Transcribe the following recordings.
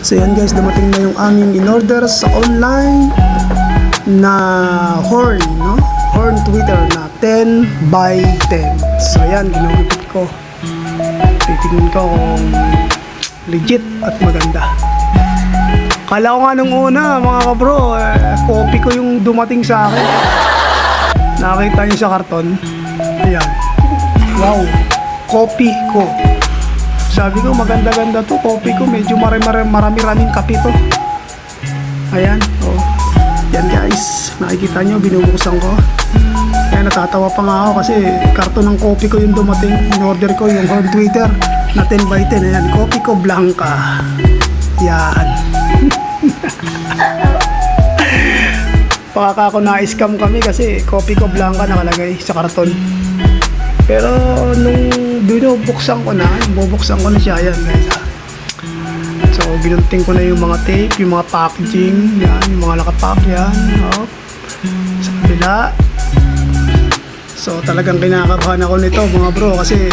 So yan guys, dumating na yung aming in-order sa online na horn, no? Horn tweeter na 10 by 10. So yan, ginugupit ko. Titingin ko kung legit at maganda. Kala ko nga nung una mga kabro, copy ko yung dumating sa akin. Nakita niyo sa karton. Ayan. Wow, copy ko. Sabi ko maganda-ganda to, copy ko, medyo marami-raming kape to. Ayan, oh. Yan guys, nakikita nyo, binubuksan ko. Kaya natatawa pa nga ako kasi karton ng copy ko yung dumating. In-order ko yung horn tweeter na 10 by 10. Ayan, copy ko blanca. Yan. Baka ako na-scam kami kasi copy ko blanca nakalagay sa karton. Pero nung binubuksan ko na siya, yan guys. So ginunting ko na yung mga tape, yung mga packaging, yan, yung mga nakapack yan. Hop. Sa kabila. So talagang kinakabahan ako nito mga bro kasi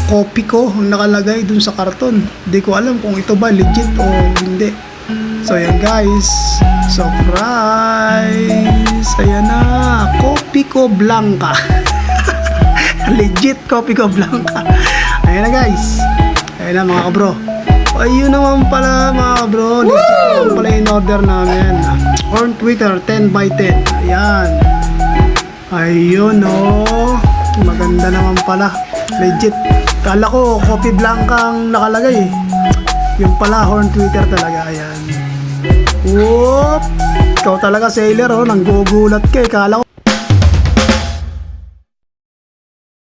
copy ko ang nakalagay dun sa karton. Hindi ko alam kung ito ba legit o hindi. So yan guys, surprise! Ayan na, copy ko blanca. Legit copy ko blanca. Ayan na guys. Ayan na mga kabro. Ayun naman pala mga kabro, legit naman pala in order namin. Horn tweeter 10 by 10. Ayan. Ayun oh, maganda naman pala. Legit. Kala ko copy blanca ang nakalagay. Yung pala horn tweeter talaga. Ayan. Whoop! Ikaw talaga sailor oh, nanggugulat ka eh. Kala ko